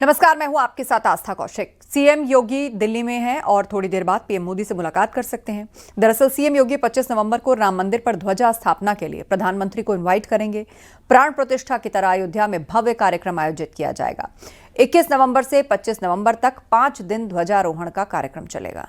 नमस्कार, मैं हूं आपके साथ आस्था कौशिक। सीएम योगी दिल्ली में हैं और थोड़ी देर बाद पीएम मोदी से मुलाकात कर सकते हैं। दरअसल सीएम योगी 25 नवंबर को राम मंदिर पर ध्वजा स्थापना के लिए प्रधानमंत्री को इनवाइट करेंगे। प्राण प्रतिष्ठा की तरह अयोध्या में भव्य कार्यक्रम आयोजित किया जाएगा। 21 नवंबर से 25 नवंबर तक 5 दिन ध्वजारोहण का कार्यक्रम चलेगा।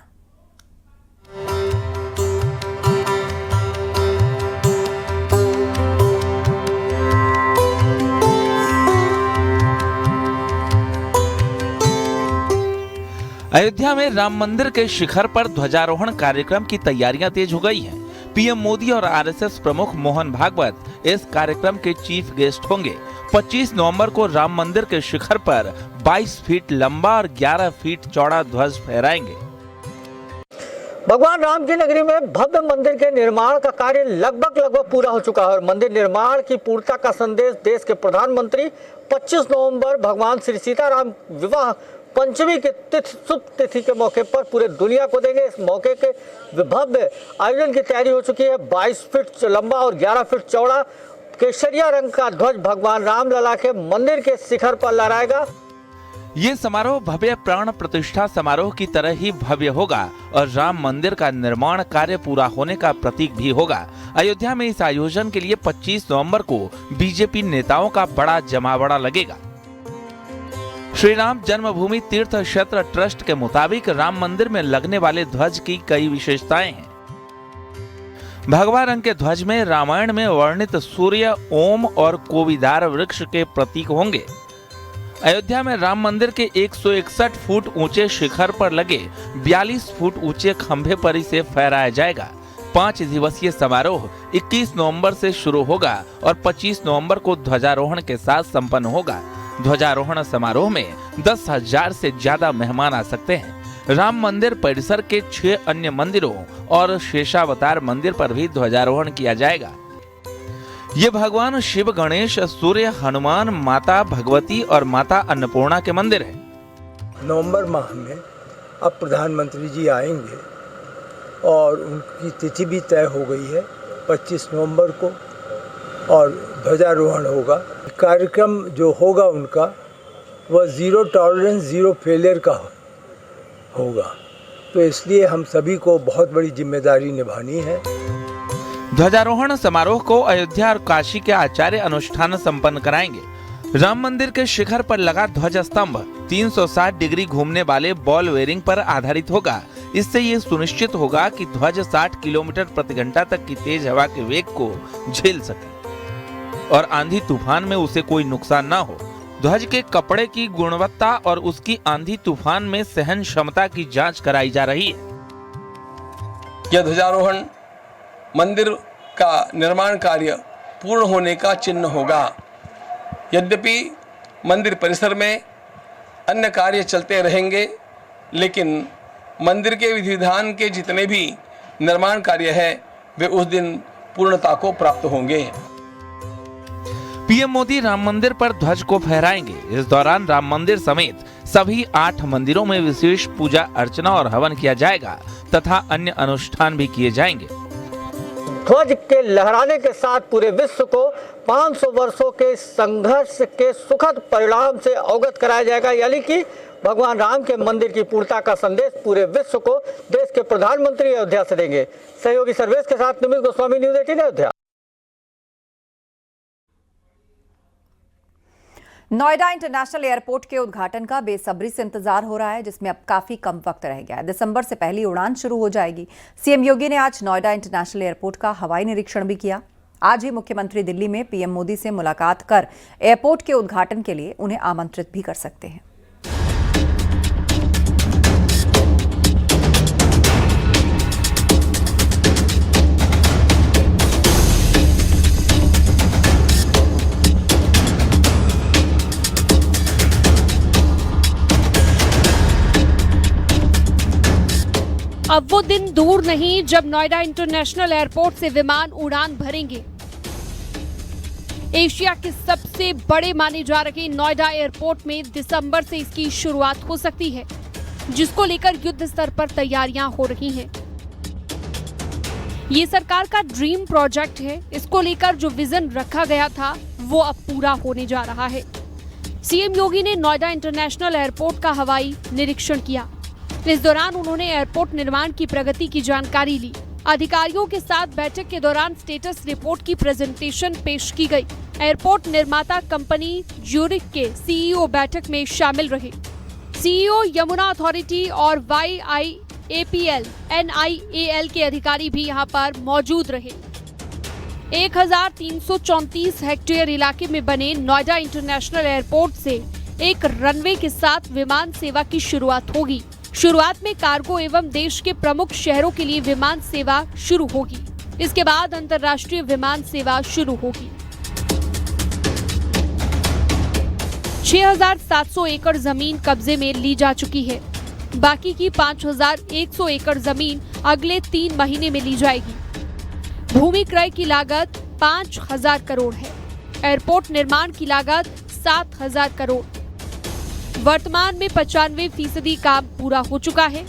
अयोध्या में राम मंदिर के शिखर पर ध्वजारोहण कार्यक्रम की तैयारियां तेज हो गई हैं। पीएम मोदी और आरएसएस प्रमुख मोहन भागवत इस कार्यक्रम के चीफ गेस्ट होंगे। 25 नवंबर को राम मंदिर के शिखर पर 22 फीट लंबा और 11 फीट चौड़ा ध्वज फहराएंगे। भगवान राम की नगरी में भव्य मंदिर के निर्माण का कार्य लगभग पूरा हो चुका है और मंदिर निर्माण की पूर्णता का संदेश देश के प्रधानमंत्री 25 नवंबर भगवान श्री सीताराम विवाह पंचमी के शुभ तिथि के मौके पर पूरे दुनिया को देंगे। इस मौके के भव्य आयोजन की तैयारी हो चुकी है। 22 फीट लंबा और 11 फीट चौड़ा केसरिया रंग का ध्वज भगवान रामलला के मंदिर के शिखर पर लहराएगा। ये समारोह भव्य प्राण प्रतिष्ठा समारोह की तरह ही भव्य होगा और राम मंदिर का निर्माण कार्य पूरा होने का प्रतीक भी होगा। अयोध्या में इस आयोजन के लिए 25 नवंबर को बीजेपी नेताओं का बड़ा जमावड़ा लगेगा। श्री राम जन्मभूमि तीर्थ क्षेत्र ट्रस्ट के मुताबिक राम मंदिर में लगने वाले ध्वज की कई विशेषताएं हैं। भगवा रंग के ध्वज में रामायण में वर्णित सूर्य, ओम और कोविदार वृक्ष के प्रतीक होंगे। अयोध्या में राम मंदिर के 161 फुट ऊंचे शिखर पर लगे 42 फुट ऊंचे खंभे पर इसे फहराया जाएगा। 5 दिवसीय समारोह 21 नवंबर से शुरू होगा और 25 नवंबर को ध्वजारोहण के साथ संपन्न होगा। ध्वजारोहण समारोह में 10,000 से ज्यादा मेहमान आ सकते हैं। राम मंदिर परिसर के 6 अन्य मंदिरों और शेषावतार मंदिर पर भी ध्वजारोहण किया जाएगा। ये भगवान शिव, गणेश, सूर्य, हनुमान, माता भगवती और माता अन्नपूर्णा के मंदिर हैं। नवंबर माह में अब प्रधानमंत्री जी आएंगे और उनकी तिथि भी तय हो गई है 25 नवंबर को और ध्वजारोहण होगा। कार्यक्रम जो होगा उनका वह जीरो टॉलरेंस जीरो फेलियर का होगा, तो इसलिए हम सभी को बहुत बड़ी जिम्मेदारी निभानी है। ध्वजारोहण समारोह को अयोध्या और काशी के आचार्य अनुष्ठान संपन्न कराएंगे। राम मंदिर के शिखर पर लगा ध्वज स्तंभ 360 डिग्री घूमने वाले बॉल बेयरिंग पर आधारित होगा। इससे ये सुनिश्चित होगा कि ध्वज 60 किलोमीटर प्रति घंटा तक की तेज हवा के वेग को झेल सके और आंधी तूफान में उसे कोई नुकसान ना हो। ध्वज के कपड़े की गुणवत्ता और उसकी आंधी तूफान में सहन क्षमता की जांच कराई जा रही है। यह ध्वजारोहण मंदिर का निर्माण कार्य पूर्ण होने का चिन्ह होगा। यद्यपि मंदिर परिसर में अन्य कार्य चलते रहेंगे, लेकिन मंदिर के विधि विधान के जितने भी निर्माण कार्य है वे उस दिन पूर्णता को प्राप्त होंगे। पीएम मोदी राम मंदिर पर ध्वज को फहराएंगे। इस दौरान राम मंदिर समेत सभी 8 मंदिरों में विशेष पूजा अर्चना और हवन किया जाएगा तथा अन्य अनुष्ठान भी किए जाएंगे। ध्वज के लहराने के साथ पूरे विश्व को 500 वर्षों के संघर्ष के सुखद परिणाम से अवगत कराया जाएगा, यानी कि भगवान राम के मंदिर की पूर्णता का संदेश पूरे विश्व को देश के प्रधानमंत्री अयोध्या से देंगे। सहयोगी सर्वेश के साथ Nimit Goswami, news 18 Ayodhya. Noida international airport के उद्घाटन का बेसब्री से इंतजार हो रहा है, जिसमें अब काफी कम वक्त रह गया है। दिसंबर से पहली उड़ान शुरू हो जाएगी। सीएम योगी ने आज नोएडा इंटरनेशनल एयरपोर्ट का हवाई निरीक्षण भी किया। आज ही मुख्यमंत्री दिल्ली में पीएम मोदी से मुलाकात कर एयरपोर्ट के उद्घाटन के लिए उन्हें आमंत्रित भी कर सकते हैं। अब वो दिन दूर नहीं जब नोएडा इंटरनेशनल एयरपोर्ट से विमान उड़ान भरेंगे। एशिया के सबसे बड़े माने जा रहे नोएडा एयरपोर्ट में दिसंबर से इसकी शुरुआत हो सकती है, जिसको लेकर युद्ध स्तर पर तैयारियां हो रही हैं। ये सरकार का ड्रीम प्रोजेक्ट है। इसको लेकर जो विजन रखा गया था वो अब पूरा होने जा रहा है। सीएम योगी ने नोएडा इंटरनेशनल एयरपोर्ट का हवाई निरीक्षण किया। इस दौरान उन्होंने एयरपोर्ट निर्माण की प्रगति की जानकारी ली। अधिकारियों के साथ बैठक के दौरान स्टेटस रिपोर्ट की प्रेजेंटेशन पेश की गई। एयरपोर्ट निर्माता कंपनी ज्यूरिख के सीईओ बैठक में शामिल रहे। सीईओ यमुना अथॉरिटी और YIAPL NIAL के अधिकारी भी यहां पर मौजूद रहे। 1334 हेक्टेयर इलाके में बने नोएडा इंटरनेशनल एयरपोर्ट से एक रनवे के साथ विमान सेवा की शुरुआत होगी। शुरुआत में कार्गो एवं देश के प्रमुख शहरों के लिए विमान सेवा शुरू होगी। इसके बाद अंतर्राष्ट्रीय विमान सेवा शुरू होगी। 6,700 एकड़ जमीन कब्जे में ली जा चुकी है। बाकी की 5,100 एकड़ जमीन अगले 3 महीने में ली जाएगी। भूमि क्रय की लागत 5,000 करोड़ है। एयरपोर्ट निर्माण की लागत 7,000 करोड़। वर्तमान में 95% काम पूरा हो चुका है।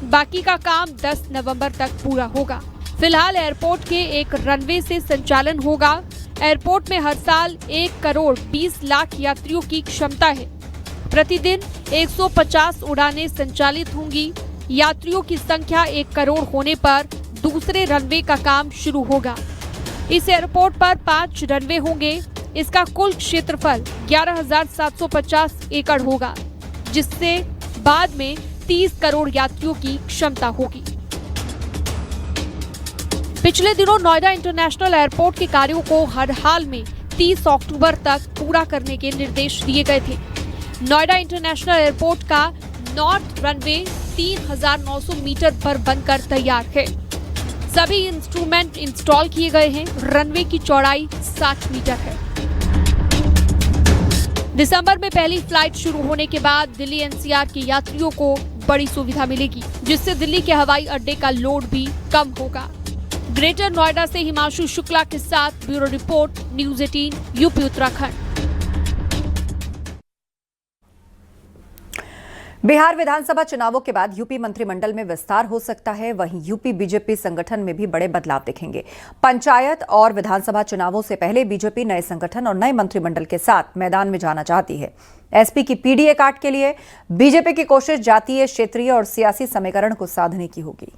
बाकी का काम 10 नवंबर तक पूरा होगा। फिलहाल एयरपोर्ट के एक रनवे से संचालन होगा। एयरपोर्ट में हर साल 1 करोड़ 20 लाख यात्रियों की क्षमता है। प्रतिदिन 150 उड़ानें संचालित होंगी। यात्रियों की संख्या 1 करोड़ होने पर दूसरे रनवे का काम शुरू होगा। इस एयरपोर्ट पर 5 रनवे होंगे। इसका कुल क्षेत्रफल 11,750 एकड़ होगा, जिससे बाद में 30 करोड़ यात्रियों की क्षमता होगी। पिछले दिनों नोएडा इंटरनेशनल एयरपोर्ट के कार्यों को हर हाल में 30 अक्टूबर तक पूरा करने के निर्देश दिए गए थे। नोएडा इंटरनेशनल एयरपोर्ट का नॉर्थ रनवे 3,900 मीटर पर बनकर तैयार है। सभी इंस्ट्रूमेंट इंस्टॉल किए गए हैं। रनवे की चौड़ाई 60 मीटर है। दिसंबर में पहली फ्लाइट शुरू होने के बाद दिल्ली NCR के यात्रियों को बड़ी सुविधा मिलेगी, जिससे दिल्ली के हवाई अड्डे का लोड भी कम होगा। ग्रेटर नोएडा से हिमांशु शुक्ला के साथ bureau report, news 18 UP Uttarakhand. Bihar Vidhan Sabha चुनावों के बाद यूपी मंत्रिमंडल में विस्तार हो सकता है। वहीं यूपी बीजेपी संगठन में भी बड़े बदलाव दिखेंगे। पंचायत और विधानसभा चुनावों से पहले बीजेपी नए संगठन और नए मंत्रिमंडल के साथ मैदान में जाना चाहती है। एसपी की पीडीए काट के लिए बीजेपी की कोशिश जातीय, क्षेत्रीय और सियासी समीकरण को साधने की होगी।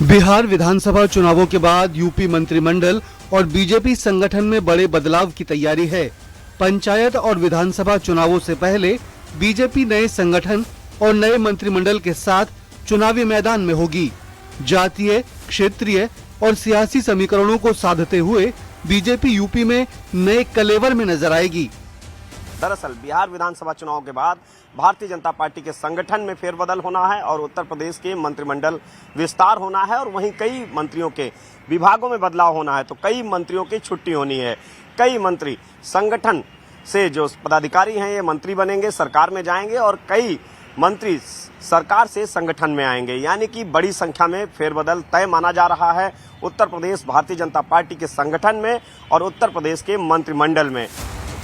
बिहार विधानसभा चुनावों के बाद यूपी मंत्रिमंडल और बीजेपी संगठन में बड़े बदलाव की तैयारी है। पंचायत और विधानसभा चुनावों से पहले बीजेपी नए संगठन और नए मंत्रिमंडल के साथ चुनावी मैदान में होगी। जातीय, क्षेत्रीय और सियासी समीकरणों को साधते हुए बीजेपी यूपी में नए कलेवर में नजर आएगी। दरअसल बिहार विधानसभा चुनाव के बाद भारतीय जनता पार्टी के संगठन में फेरबदल होना है और उत्तर प्रदेश के मंत्रिमंडल विस्तार होना है और वहीं कई मंत्रियों के विभागों में बदलाव होना है। तो कई मंत्रियों की छुट्टी होनी है। कई मंत्री संगठन से जो पदाधिकारी हैं ये मंत्री बनेंगे, सरकार में जाएंगे और कई मंत्री सरकार से संगठन में आएंगे। यानी कि बड़ी संख्या में फेरबदल तय माना जा रहा है उत्तर प्रदेश भारतीय जनता पार्टी के संगठन में और उत्तर प्रदेश के मंत्रिमंडल में।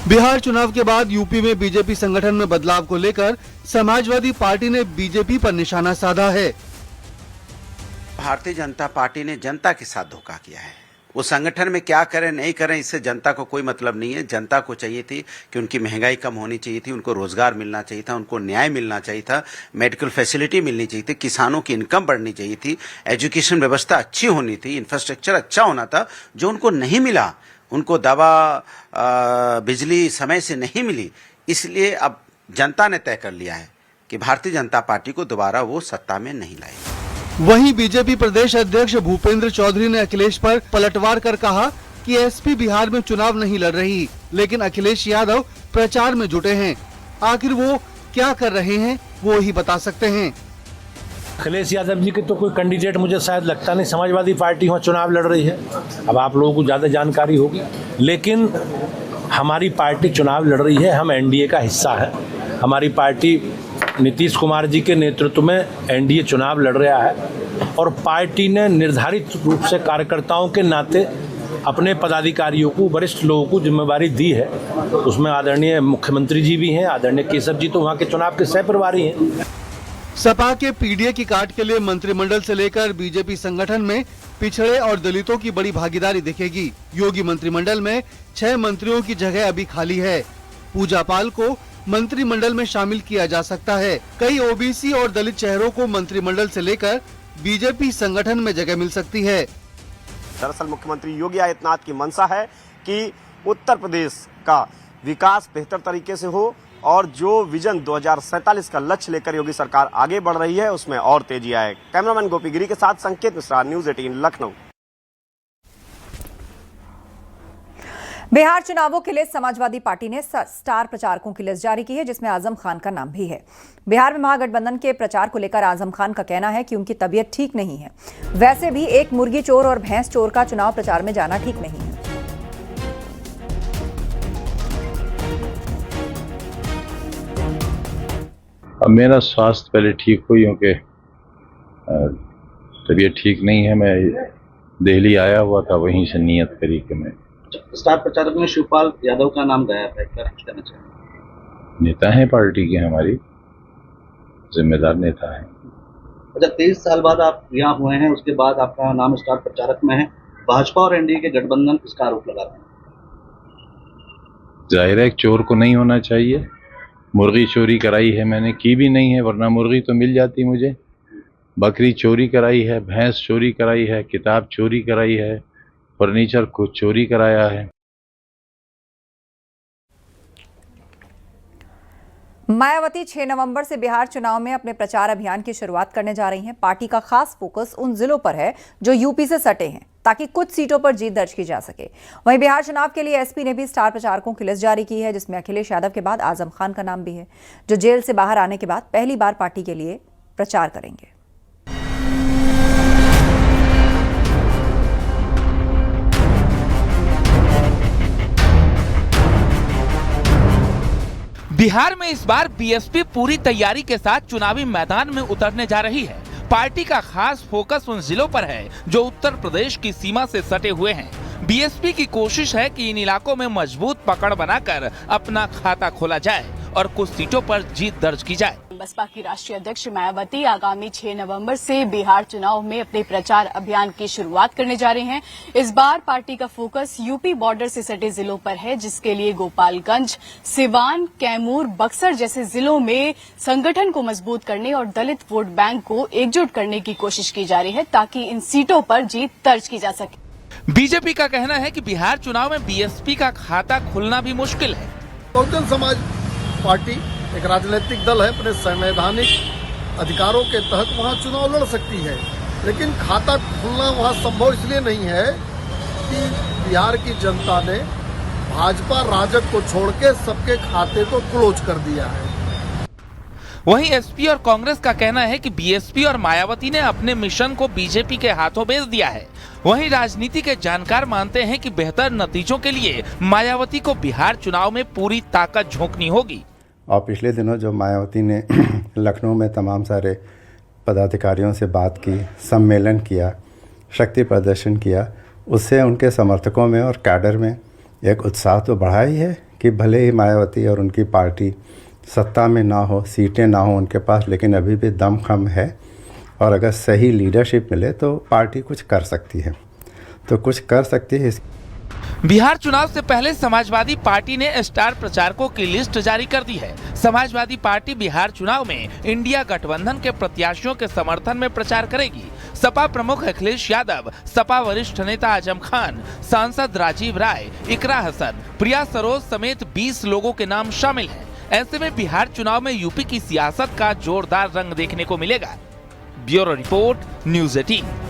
बिहार चुनाव के बाद यूपी में बीजेपी संगठन में बदलाव को लेकर समाजवादी पार्टी ने बीजेपी पर निशाना साधा है। भारतीय जनता पार्टी ने जनता के साथ धोखा किया है। वो संगठन में क्या करें नहीं करें इससे जनता को कोई मतलब नहीं है। जनता को चाहिए थी कि उनकी महंगाई कम होनी चाहिए थी, उनको रोजगार मिलना चाहिए था, उनको न्याय मिलना चाहिए था, मेडिकल फैसिलिटी मिलनी चाहिए थी, किसानों की इनकम बढ़नी चाहिए थी, एजुकेशन व्यवस्था अच्छी होनी थी, इंफ्रास्ट्रक्चर अच्छा होना था, जो उनको नहीं मिला। उनको दवा बिजली समय से नहीं मिली। इसलिए अब जनता ने तय कर लिया है कि भारतीय जनता पार्टी को दोबारा वो सत्ता में नहीं लाएगी। वहीं बीजेपी प्रदेश अध्यक्ष भूपेंद्र चौधरी ने अखिलेश पर पलटवार कर कहा कि एसपी बिहार में चुनाव नहीं लड़ रही, लेकिन अखिलेश यादव प्रचार में जुटे हैं। आखिर वो क्या कर रहे हैं वो ही बता सकते हैं। अखिलेश यादव जी के तो कोई कैंडिडेट मुझे शायद लगता नहीं। समाजवादी पार्टी वहाँ चुनाव लड़ रही है। अब आप लोगों को ज़्यादा जानकारी होगी, लेकिन हमारी पार्टी चुनाव लड़ रही है। हम एनडीए का हिस्सा है। हमारी पार्टी नीतीश कुमार जी के नेतृत्व में एनडीए चुनाव लड़ रहा है और पार्टी ने निर्धारित रूप से कार्यकर्ताओं के नाते अपने पदाधिकारियों को, वरिष्ठ लोगों को जिम्मेवारी दी है। उसमें आदरणीय मुख्यमंत्री जी भी हैं, आदरणीय केशव जी तो वहाँ के चुनाव के सह प्रभारी हैं। सपा के पीडीए की काट के लिए मंत्रिमंडल से लेकर बीजेपी संगठन में पिछड़े और दलितों की बड़ी भागीदारी दिखेगी। योगी मंत्रिमंडल में 6 मंत्रियों की जगह अभी खाली है। पूजा पाल को मंत्रिमंडल में शामिल किया जा सकता है। कई ओबीसी और दलित चेहरों को मंत्रिमंडल से लेकर बीजेपी संगठन में जगह मिल सकती है। दरअसल मुख्यमंत्री योगी आदित्यनाथ की मंशा है कि उत्तर प्रदेश का विकास बेहतर तरीके से हो और जो विजन 2047 का लक्ष्य लेकर योगी सरकार आगे बढ़ रही है उसमें और तेजी आए। कैमरामैन गोपी गिरी के साथ संकेत मिश्रा, न्यूज़ 18 लखनऊ। बिहार चुनावों के लिए समाजवादी पार्टी ने स्टार प्रचारकों की लिस्ट जारी की है, जिसमें आजम खान का नाम भी है। बिहार में महागठबंधन के प्रचार को लेकर आजम खान का कहना है कि उनकी तबीयत ठीक नहीं है। वैसे भी एक मुर्गी चोर और भैंस चोर का चुनाव प्रचार में जाना ठीक नहीं है। अब मेरा स्वास्थ्य पहले ठीक हुई, क्योंकि तबीयत ठीक नहीं है। मैं दिल्ली आया हुआ था, वहीं से नियत करी कि मैं। स्टार प्रचारक में शिवपाल यादव का नाम गायब है, क्या कुछ कहना चाहिए? नेता है पार्टी के, हमारी जिम्मेदार नेता है। अच्छा, 23 साल बाद आप यहाँ हुए हैं, उसके बाद आपका नाम स्टार प्रचारक में है। भाजपा और एनडीए के गठबंधन इसका आरोप लगा रहे हैं। जाहिर है एक चोर को नहीं होना चाहिए। मुर्गी चोरी कराई है मैंने, की भी नहीं है, वरना मुर्गी तो मिल जाती मुझे। बकरी चोरी कराई है, भैंस चोरी कराई है, किताब चोरी कराई है, फर्नीचर को चोरी कराया है। मायावती 6 नवंबर से बिहार चुनाव में अपने प्रचार अभियान की शुरुआत करने जा रही हैं। पार्टी का खास फोकस उन जिलों पर है जो यूपी से सटे हैं, ताकि कुछ सीटों पर जीत दर्ज की जा सके। वहीं बिहार चुनाव के लिए एसपी ने भी स्टार प्रचारकों की लिस्ट जारी की है, जिसमें अखिलेश यादव के बाद आजम खान का नाम भी है, जो जेल से बाहर आने के बाद पहली बार पार्टी के लिए प्रचार करेंगे। बिहार में इस बार बीएसपी पूरी तैयारी के साथ चुनावी मैदान में उतरने जा रही है। पार्टी का खास फोकस उन जिलों पर है जो उत्तर प्रदेश की सीमा से सटे हुए हैं। बीएसपी की कोशिश है कि इन इलाकों में मजबूत पकड़ बनाकर अपना खाता खोला जाए और कुछ सीटों पर जीत दर्ज की जाए। बसपा की राष्ट्रीय अध्यक्ष मायावती आगामी 6 नवंबर से बिहार चुनाव में अपने प्रचार अभियान की शुरुआत करने जा रहे हैं। इस बार पार्टी का फोकस यूपी बॉर्डर से सटे जिलों पर है, जिसके लिए गोपालगंज, सिवान, कैमूर, बक्सर जैसे जिलों में संगठन को मजबूत करने और दलित वोट बैंक को एकजुट करने की कोशिश की जा रही है, ताकि इन सीटों पर जीत दर्ज की जा सके। बीजेपी का कहना है कि बिहार चुनाव में बीएसपी का खाता खुलना भी मुश्किल है। बहुजन समाज पार्टी एक राजनीतिक दल है, अपने संवैधानिक अधिकारों के तहत वहां चुनाव लड़ सकती है, लेकिन खाता खुलना वहां संभव इसलिए नहीं है कि बिहार की जनता ने भाजपा राजग को छोड़ के सबके खाते को क्लोज कर दिया है। वहीं एसपी और कांग्रेस का कहना है कि बीएसपी और मायावती ने अपने मिशन को बीजेपी के हाथों भेज दिया है। वहीं राजनीति के जानकार मानते हैं कि बेहतर नतीजों के लिए मायावती को बिहार चुनाव में पूरी ताकत झोंकनी होगी। और पिछले दिनों जो मायावती ने लखनऊ में तमाम सारे पदाधिकारियों से बात की, सम्मेलन किया, शक्ति प्रदर्शन किया, उससे उनके समर्थकों में और कैडर में एक उत्साह तो बढ़ा ही है कि भले ही मायावती और उनकी पार्टी सत्ता में ना हो, सीटें ना हो उनके पास, लेकिन अभी भी दमखम है और अगर सही लीडरशिप मिले तो पार्टी कुछ कर सकती है, तो कुछ कर सकती है। बिहार चुनाव से पहले समाजवादी पार्टी ने स्टार प्रचारकों की लिस्ट जारी कर दी है। समाजवादी पार्टी बिहार चुनाव में इंडिया गठबंधन के प्रत्याशियों के समर्थन में प्रचार करेगी। सपा प्रमुख अखिलेश यादव, सपा वरिष्ठ नेता आजम खान, सांसद राजीव राय, इकरा हसन, प्रिया सरोज समेत 20 लोगों के नाम शामिल हैं। ऐसे में बिहार चुनाव में यूपी की सियासत का जोरदार रंग देखने को मिलेगा। Bureau report, news 18।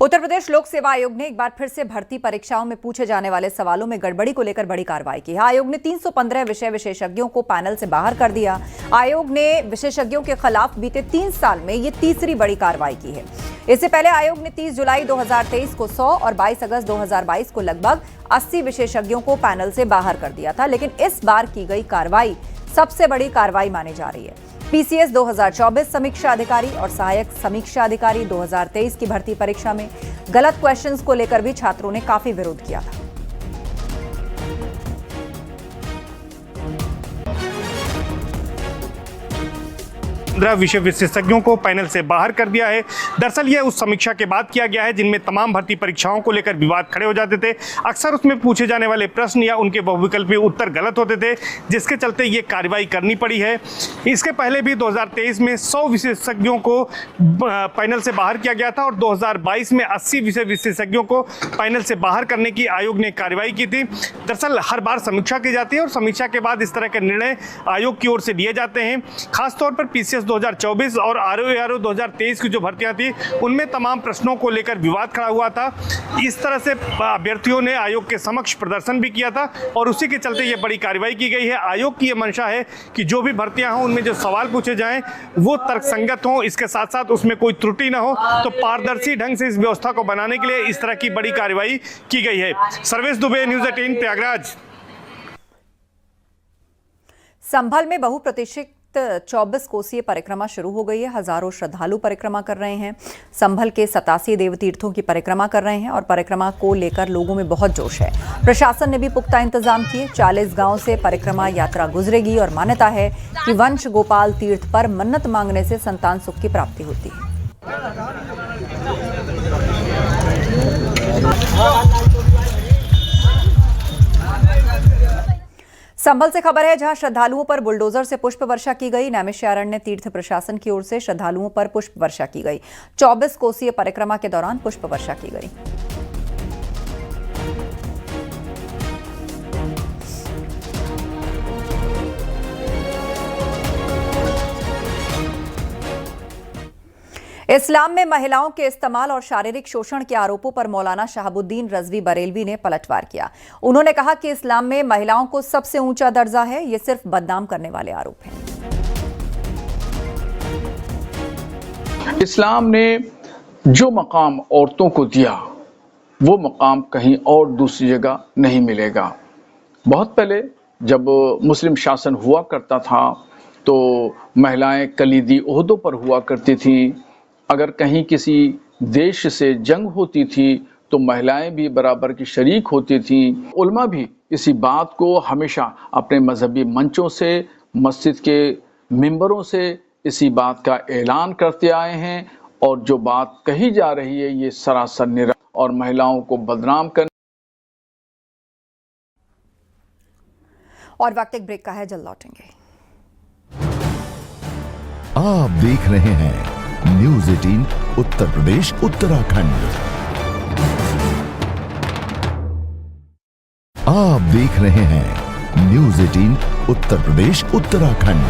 Uttar Pradesh लोक सेवा आयोग ने एक बार फिर से भर्ती परीक्षाओं में पूछे जाने वाले सवालों में गड़बड़ी को लेकर बड़ी कार्रवाई की है। आयोग ने 315 विषय विशेषज्ञों को पैनल से बाहर कर दिया। आयोग ने विशेषज्ञों के खिलाफ बीते 3 साल में ये तीसरी बड़ी कार्रवाई की है। इससे पहले आयोग ने 30 जुलाई 2023 को 100 और 22 अगस्त 2022 को लगभग 80 विशेषज्ञों को पैनल से बाहर कर दिया था, लेकिन इस बार की गई कार्रवाई सबसे बड़ी कार्रवाई मानी जा रही है। पीसीएस 2024 समीक्षा अधिकारी और सहायक समीक्षा अधिकारी 2023 की भर्ती परीक्षा में गलत क्वेश्चंस को लेकर भी छात्रों ने काफी विरोध किया था। 15 विषय विशेषज्ञों को पैनल से बाहर कर दिया है। दरअसल यह उस समीक्षा के बाद किया गया है जिनमें तमाम भर्ती परीक्षाओं को लेकर विवाद खड़े हो जाते थे। अक्सर उसमें पूछे जाने वाले प्रश्न या उनके बहुविकल्पीय उत्तर गलत होते थे, जिसके चलते ये कार्रवाई करनी पड़ी है। इसके पहले भी 2023 में 100 विशेषज्ञों को पैनल से बाहर किया गया था और 2022 में 80 विषय विशेषज्ञों को पैनल से बाहर करने की आयोग ने कार्रवाई की थी। दरअसल हर बार समीक्षा की जाती है और समीक्षा के बाद इस तरह के निर्णय आयोग की ओर से लिए जाते हैं। खासतौर पर पीसीएस 2024 और आरओ 2023 की जो भर्तियां थी उनमें तमाम प्रश्नों को लेकर विवाद खड़ा हुआ था। इस तरह से अभ्यर्थियों ने आयोग के समक्ष प्रदर्शन भी किया था और उसी के चलते ये बड़ी कार्रवाई की गई है। आयोग की ये मंशा है कि जो भी भर्तियां हों उनमें जो सवाल पूछे जाएं वो तर्कसंगत हों, इसके साथ साथ उसमें कोई त्रुटि ना हो। तो पारदर्शी ढंग से इस व्यवस्था को बनाने के लिए इस तरह की बड़ी कार्रवाई की गई है। सर्वेश दुबे, न्यूज़ 18 प्रयागराज। संभल में बहुप्रतीक्षित 24 कोसीय परिक्रमा शुरू हो गई है। हजारों श्रद्धालु परिक्रमा कर रहे हैं। संभल के 87 देवतीर्थों की परिक्रमा कर रहे हैं और परिक्रमा को लेकर लोगों में बहुत जोश है। प्रशासन ने भी पुख्ता इंतजाम किए। 40 गांव से परिक्रमा यात्रा गुजरेगी और मान्यता है कि वंश गोपाल तीर्थ पर मन्नत मांगने से संतान सुख की प्राप्ति होती है। संभल से खबर है जहां श्रद्धालुओं पर बुलडोजर से पुष्प वर्षा की गई। नैमिषारण्य तीर्थ प्रशासन की ओर से श्रद्धालुओं पर पुष्प वर्षा की गई। 24 कोसीय परिक्रमा के दौरान पुष्प वर्षा की गई। इस्लाम में महिलाओं के इस्तेमाल और शारीरिक शोषण के आरोपों पर मौलाना शहाबुद्दीन रजवी बरेलवी ने पलटवार किया। उन्होंने कहा कि इस्लाम में महिलाओं को सबसे ऊंचा दर्जा है, ये सिर्फ बदनाम करने वाले आरोप हैं। इस्लाम ने जो मकाम औरतों को दिया वो मकाम कहीं और दूसरी जगह नहीं मिलेगा। बहुत पहले जब मुस्लिम शासन हुआ करता था तो महिलाएं कलीदी ओहदों पर हुआ करती थीं। अगर कहीं किसी देश से जंग होती थी तो महिलाएं भी बराबर की शरीक होती थीं। उलमा भी इसी बात को हमेशा अपने मजहबी मंचों से, मस्जिद के मिंबरों से इसी बात का ऐलान करते आए हैं और जो बात कही जा रही है ये सरासर निराश और महिलाओं को बदनाम करने। और वक्त एक ब्रेक का है, जल्द लौटेंगे। आप देख रहे हैं न्यूज़ 18 उत्तर प्रदेश उत्तराखंड। आप देख रहे हैं न्यूज़ 18 उत्तर प्रदेश उत्तराखंड।